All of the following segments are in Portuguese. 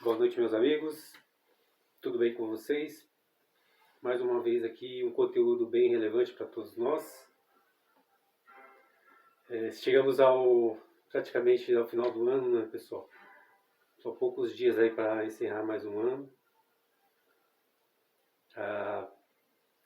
Boa noite, meus amigos. Tudo bem com vocês? Mais uma vez aqui um conteúdo bem relevante para todos nós. Chegamos praticamente ao final do ano, né, pessoal? São poucos dias aí para encerrar mais um ano.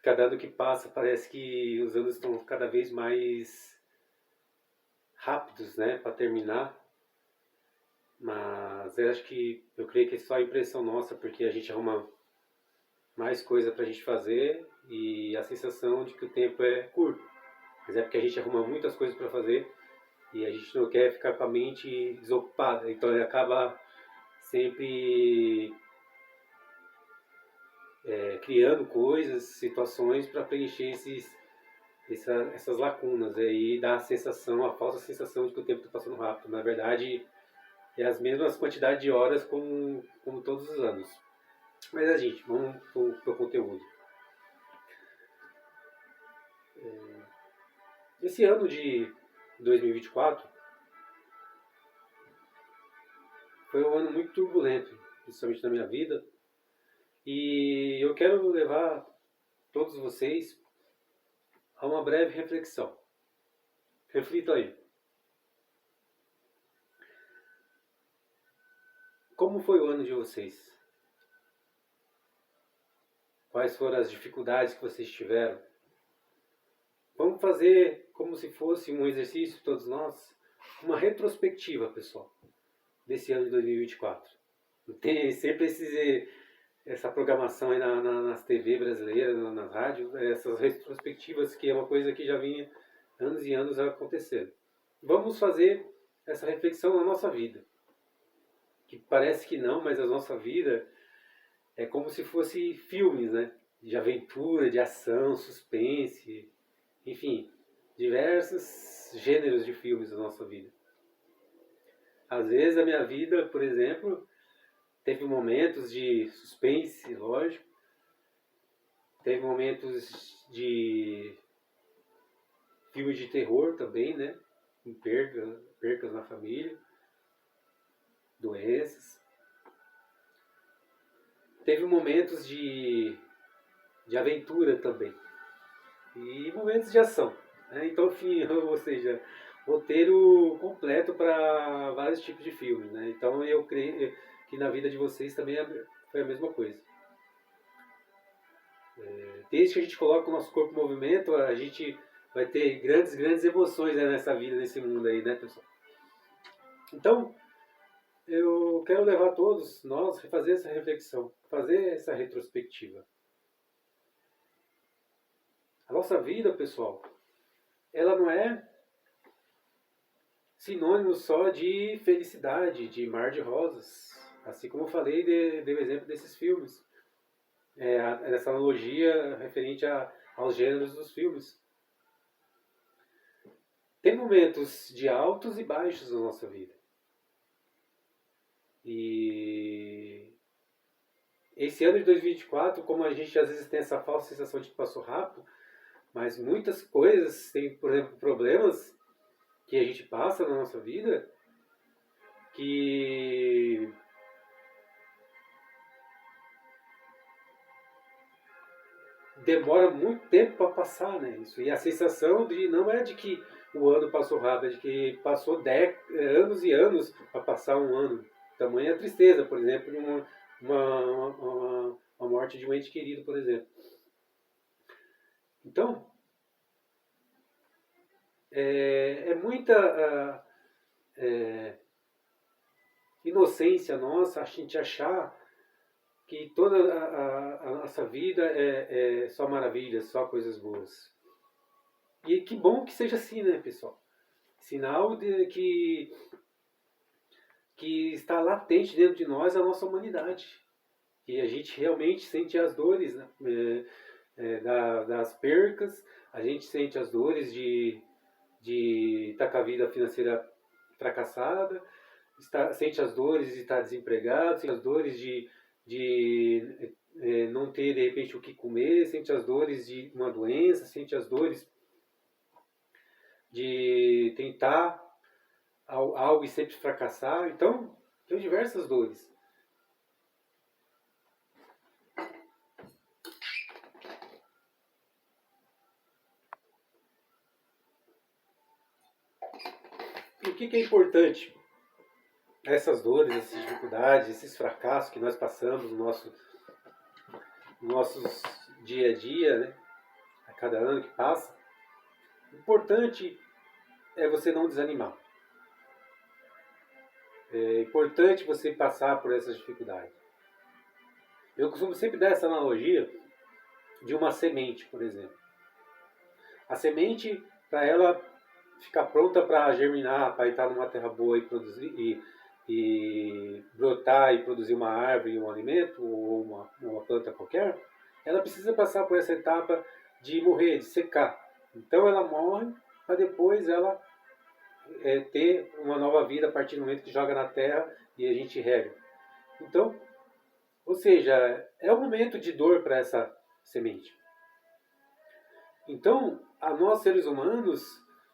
Cada ano que passa parece que os anos estão cada vez mais rápidos, né, para terminar. Mas eu creio que é só impressão nossa, porque a gente arruma mais coisa para a gente fazer e a sensação de que o tempo é curto. Mas é porque a gente arruma muitas coisas para fazer e a gente não quer ficar com a mente desocupada. Então ele acaba sempre criando coisas, situações para preencher essas lacunas. E dá a falsa sensação de que o tempo está passando rápido. Na verdade, é as mesmas quantidades de horas como todos os anos. Mas gente, vamos para o conteúdo. Esse ano de 2024 foi um ano muito turbulento, principalmente na minha vida. E eu quero levar todos vocês a uma breve reflexão. Reflitam aí. Como foi o ano de vocês? Quais foram as dificuldades que vocês tiveram? Vamos fazer como se fosse um exercício, todos nós, uma retrospectiva, pessoal, desse ano de 2024. Tem sempre essa programação aí nas TV brasileiras, nas rádios, essas retrospectivas, que é uma coisa que já vinha anos e anos acontecendo. Vamos fazer essa reflexão na nossa vida. Que parece que não, mas a nossa vida é como se fosse filmes, né? De aventura, de ação, suspense, enfim, diversos gêneros de filmes da nossa vida. Às vezes a minha vida, por exemplo, teve momentos de suspense, lógico, teve momentos de filmes de terror também, né? Com percas na família, doenças. Teve momentos de aventura também. E momentos de ação. Né? Então, enfim, ou seja, roteiro completo para vários tipos de filmes. Né? Então, eu creio que na vida de vocês também foi a mesma coisa. Desde que a gente coloca o nosso corpo em movimento, a gente vai ter grandes emoções, né, nessa vida, nesse mundo aí, né, pessoal? Então, eu quero levar todos nós a fazer essa reflexão, fazer essa retrospectiva. A nossa vida, pessoal, ela não é sinônimo só de felicidade, de mar de rosas. Assim como eu falei, dei o exemplo desses filmes. Essa analogia referente aos gêneros dos filmes. Tem momentos de altos e baixos na nossa vida. E esse ano de 2024, como a gente às vezes tem essa falsa sensação de que passou rápido, mas muitas coisas, tem, por exemplo, problemas que a gente passa na nossa vida que demora muito tempo para passar, né? Isso. E a sensação não é de que o ano passou rápido, é de que passou anos e anos para passar um ano. Tamanha a tristeza, por exemplo, de uma morte de um ente querido, por exemplo. Então, é muita inocência nossa a gente achar que toda a nossa vida é só maravilhas, só coisas boas. E que bom que seja assim, né, pessoal? Sinal de que está latente dentro de nós a nossa humanidade. E a gente realmente sente as dores, né, das percas, a gente sente as dores de estar com a vida financeira fracassada, sente as dores de estar desempregado, sente as dores de não ter de repente o que comer, sente as dores de uma doença, sente as dores de tentar algo e sempre fracassar. Então, tem diversas dores. que é importante essas dores, essas dificuldades, esses fracassos que nós passamos no nossos dia a dia, né? A cada ano que passa? O importante é você não desanimar. É importante você passar por essas dificuldades. Eu costumo sempre dar essa analogia de uma semente, por exemplo. A semente, para ela ficar pronta para germinar, para entrar numa terra boa e produzir e brotar e produzir uma árvore, um alimento ou uma planta qualquer, ela precisa passar por essa etapa de morrer, de secar. Então ela morre para depois ela ter uma nova vida a partir do momento que joga na terra e a gente rega. Então, ou seja, é um momento de dor para essa semente. Então, a nós seres humanos,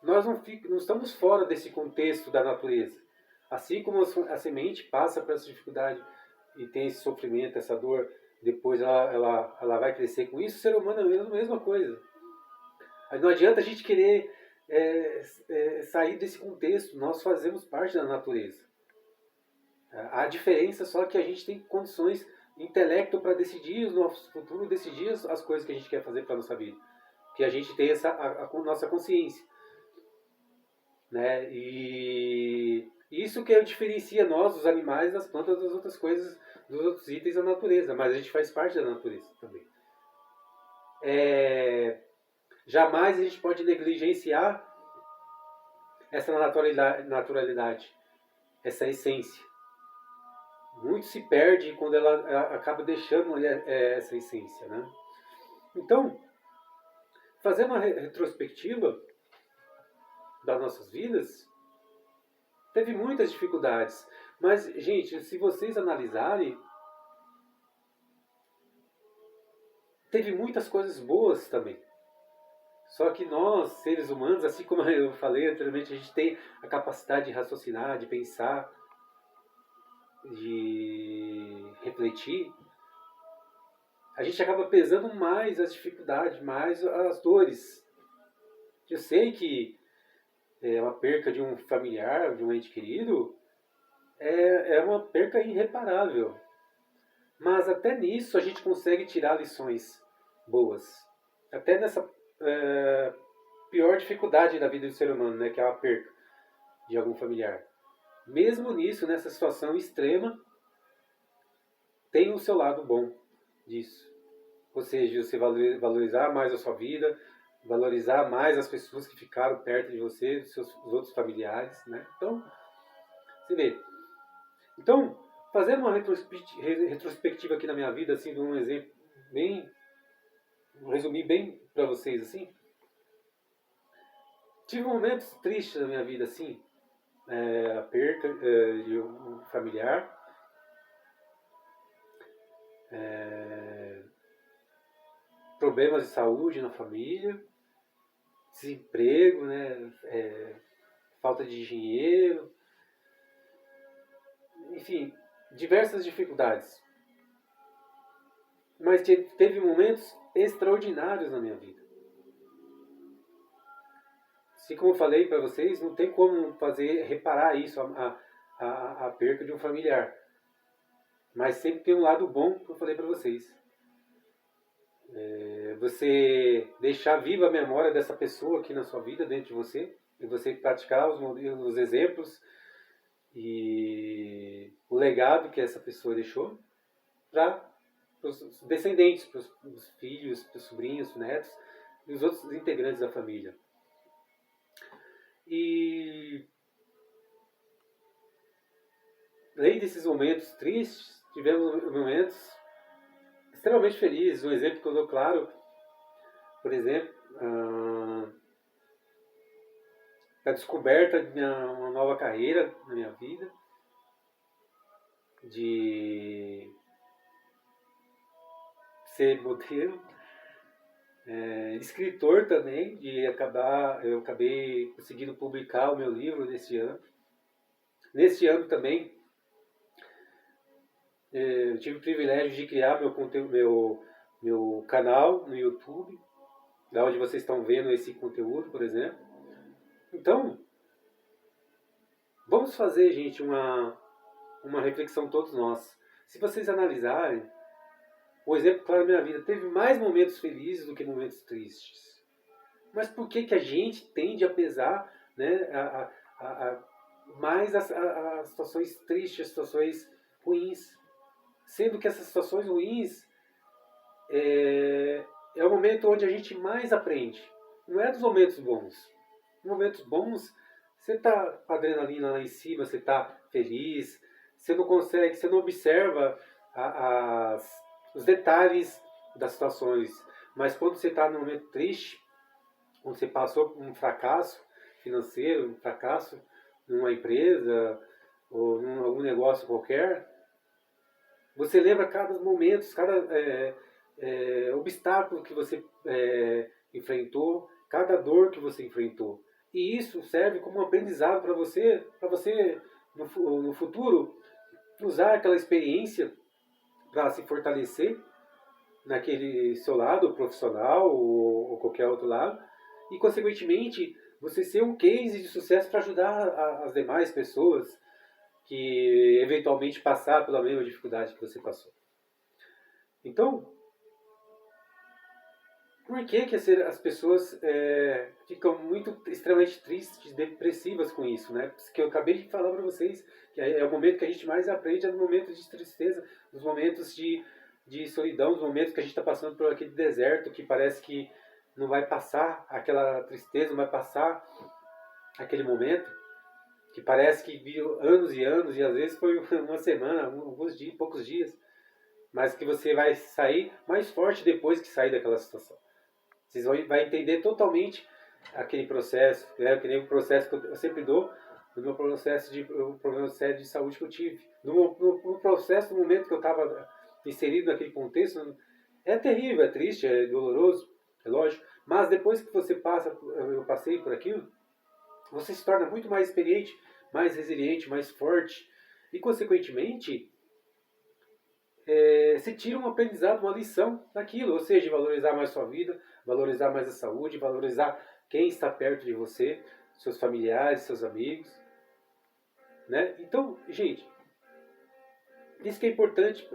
nós não estamos fora desse contexto da natureza. Assim como a semente passa por essa dificuldade e tem esse sofrimento, essa dor, depois ela vai crescer com isso, o ser humano é a mesma coisa. Não adianta a gente querer sair desse contexto, nós fazemos parte da natureza. A diferença só que a gente tem condições, intelecto para decidir o nosso futuro, decidir as coisas que a gente quer fazer para a nossa vida. Que a gente tem a nossa consciência. Né? E isso que diferencia nós, os animais, das plantas, das outras coisas, dos outros itens da natureza. Mas a gente faz parte da natureza também. Jamais a gente pode negligenciar essa naturalidade, essa essência. Muito se perde quando ela acaba deixando essa essência. Né? Então, fazer uma retrospectiva das nossas vidas, teve muitas dificuldades. Mas, gente, se vocês analisarem, teve muitas coisas boas também. Só que nós, seres humanos, assim como eu falei anteriormente, a gente tem a capacidade de raciocinar, de pensar, de refletir. A gente acaba pesando mais as dificuldades, mais as dores. Eu sei que uma perca de um familiar, de um ente querido, é uma perca irreparável. Mas até nisso a gente consegue tirar lições boas. Até nessa pior dificuldade da vida do ser humano, né, que é a perca de algum familiar. Mesmo nisso, nessa situação extrema, tem o seu lado bom disso. Ou seja, você valorizar mais a sua vida, valorizar mais as pessoas que ficaram perto de você, os outros familiares, né? Então, você vê. Então, fazendo uma retrospectiva aqui na minha vida, assim, de um exemplo bem, resumir bem para vocês, assim. Tive momentos tristes na minha vida, assim, a perca de um familiar, problemas de saúde na família, desemprego, né, falta de dinheiro, enfim, diversas dificuldades. Mas teve momentos extraordinários na minha vida. Assim como eu falei para vocês, não tem como reparar isso, a perca de um familiar. Mas sempre tem um lado bom que eu falei para vocês. Você deixar viva a memória dessa pessoa aqui na sua vida, dentro de você, e você praticar os exemplos e o legado que essa pessoa deixou para os descendentes, para os filhos, para os sobrinhos, os netos e os outros integrantes da família. E além desses momentos tristes, tivemos momentos extremamente felizes. Um exemplo que eu dou claro, por exemplo, a descoberta de uma nova carreira na minha vida, de ser modelo, escritor também, eu acabei conseguindo publicar o meu livro nesse ano. Nesse ano também, eu tive o privilégio de criar meu canal no YouTube, da onde vocês estão vendo esse conteúdo, por exemplo. Então, Vamos fazer, gente, uma reflexão todos nós. Se vocês analisarem, o exemplo claro da minha vida, teve mais momentos felizes do que momentos tristes. Mas por que que a gente tende a pesar, né, mais as situações tristes, as situações ruins? Sendo que essas situações ruins é o momento onde a gente mais aprende. Não é dos momentos bons. Nos momentos bons, você está com a adrenalina lá em cima, você está feliz, você não consegue, você não observa os detalhes das situações. Mas quando você está num momento triste, quando você passou por um fracasso financeiro, um fracasso numa empresa ou em algum negócio qualquer, você lembra cada momento, cada obstáculo que você enfrentou, cada dor que você enfrentou. E isso serve como um aprendizado para você no futuro usar aquela experiência para se fortalecer naquele seu lado profissional ou qualquer outro lado e consequentemente você ser um case de sucesso para ajudar as demais pessoas que eventualmente passar pela mesma dificuldade que você passou. Então, por que que as pessoas ficam extremamente tristes, depressivas com isso, né? Porque eu acabei de falar para vocês que é o momento que a gente mais aprende, é no momento de tristeza, nos momentos de solidão, nos momentos que a gente está passando por aquele deserto que parece que não vai passar aquela tristeza, não vai passar aquele momento, que parece que viu anos e anos, e às vezes foi uma semana, alguns dias, poucos dias, mas que você vai sair mais forte depois que sair daquela situação. Vocês vão entender totalmente aquele processo, né? Que nem o processo que eu sempre dou no meu processo o problema sério de saúde que eu tive. No processo, no momento que eu estava inserido naquele contexto, é terrível, é triste, é doloroso, é lógico, mas depois que você eu passei por aquilo, você se torna muito mais experiente, mais resiliente, mais forte e, consequentemente, se tira um aprendizado, uma lição daquilo, ou seja, valorizar mais sua vida, valorizar mais a saúde, valorizar quem está perto de você, seus familiares, seus amigos, né? Então, gente, isso que é importante,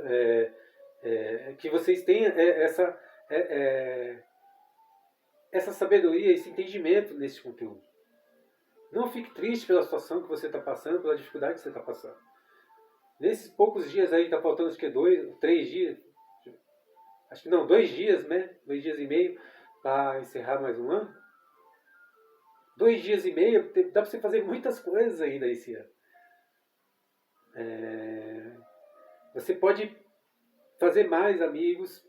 que vocês tenham essa sabedoria, esse entendimento nesse conteúdo. Não fique triste pela situação que você está passando, pela dificuldade que você está passando. Nesses poucos dias aí, está faltando acho que 3 dias, acho que não, 2 dias, né? 2 dias e meio para encerrar mais um ano. 2 dias e meio, dá para você fazer muitas coisas ainda esse ano. Você pode fazer mais amigos,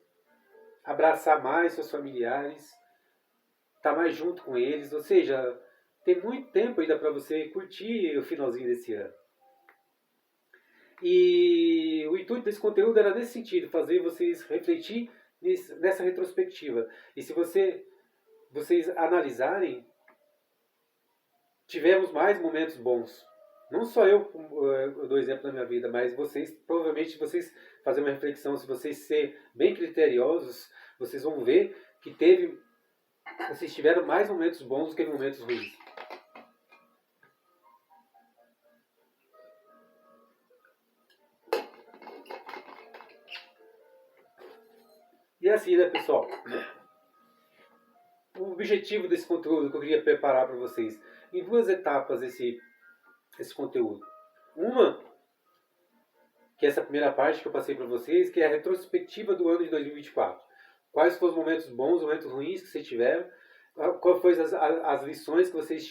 abraçar mais seus familiares, estar mais junto com eles, ou seja, tem muito tempo ainda para você curtir o finalzinho desse ano. E o intuito desse conteúdo era nesse sentido, fazer vocês refletir nessa retrospectiva. E se vocês analisarem, tivemos mais momentos bons. Não só eu dou exemplo na minha vida, mas vocês, provavelmente, se vocês fazerem uma reflexão, se vocês serem bem criteriosos, vocês vão ver que vocês tiveram mais momentos bons do que momentos ruins. E assim, né, pessoal? O objetivo desse conteúdo que eu queria preparar para vocês, em 2 etapas esse conteúdo. Uma, que é essa primeira parte que eu passei para vocês, que é a retrospectiva do ano de 2024. Quais foram os momentos bons, os momentos ruins que vocês tiveram, quais foram as lições que vocês